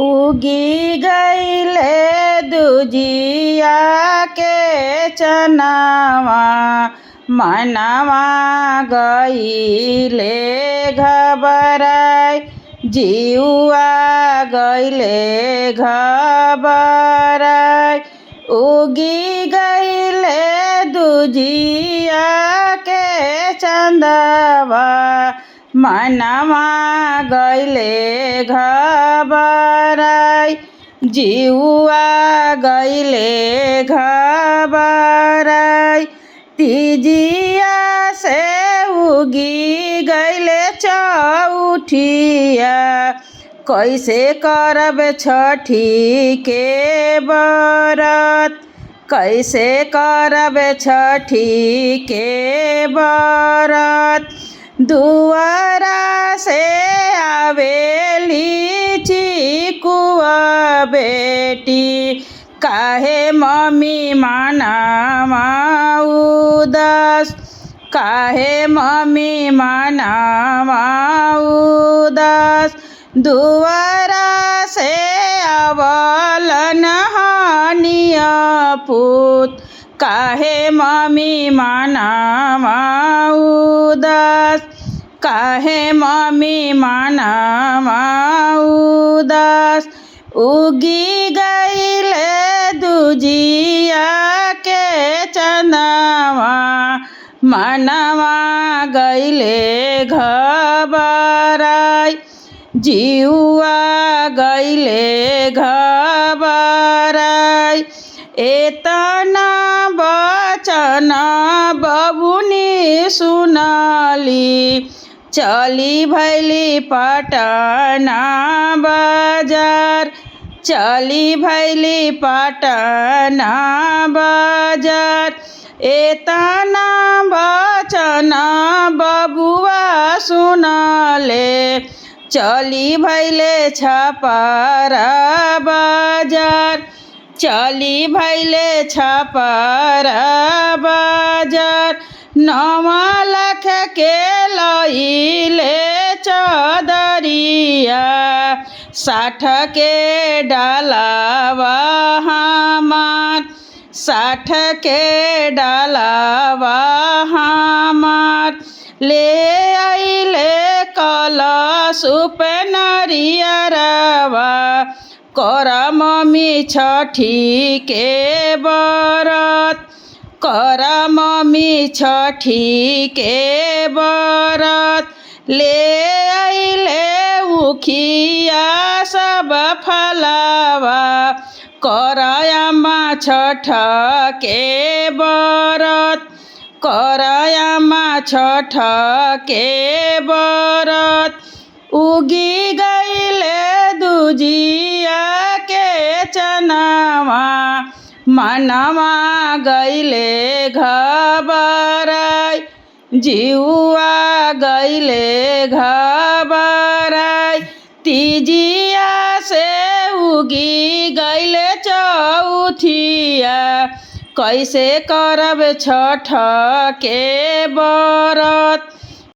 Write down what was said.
उगी गईले दुजिया के चनावा मनवा गईले घबराई जीवा गईले घबराई उगी गईले दुजिया के चंदवा मनवा गईले घबराई जीवा गईले घबराई तीजिया से उगी गईले चौठिया कैसे करब छठी के व्रत कैसे करब छठी के व्रत दुआरा से आवेली चिकुआ बेटी काहे मम्मी मनवा उदास काहे मम्मी मनवा उदास दुआरा से आवलन हनिया पूत काहे मम्मी मनवा उदास काहे मम्मी मनवा उदास उगी गईले दुजिया के चंदवा मनवा गईले घबराई जीवा गईले घबराई एतना बचन बबुनी सुनाली चली भैली पटना बाजार चली भैली पटना बाजार एतना बचन बबुआ सुनले चली भैले छपरा बाजार चली भैले छपरा बाजार 9 लाख के लईले चदरिया 60 के डालावा हमार 60 के डालावा हमार ले आइले कलश नरियरवा कर मम्मी छठी के व्रत कर मम्मी छठी के व्रत ले आइले उखिया सब फलावा कर अम्मा छठ के व्रत कर अम्मा छठ के व्रत उगी गईले दुजिया के चनावा मनवा गईले घबराई जीवा गईले घबराई तीजिया से उगी गईले चौथिया कैसे करब छठ के व्रत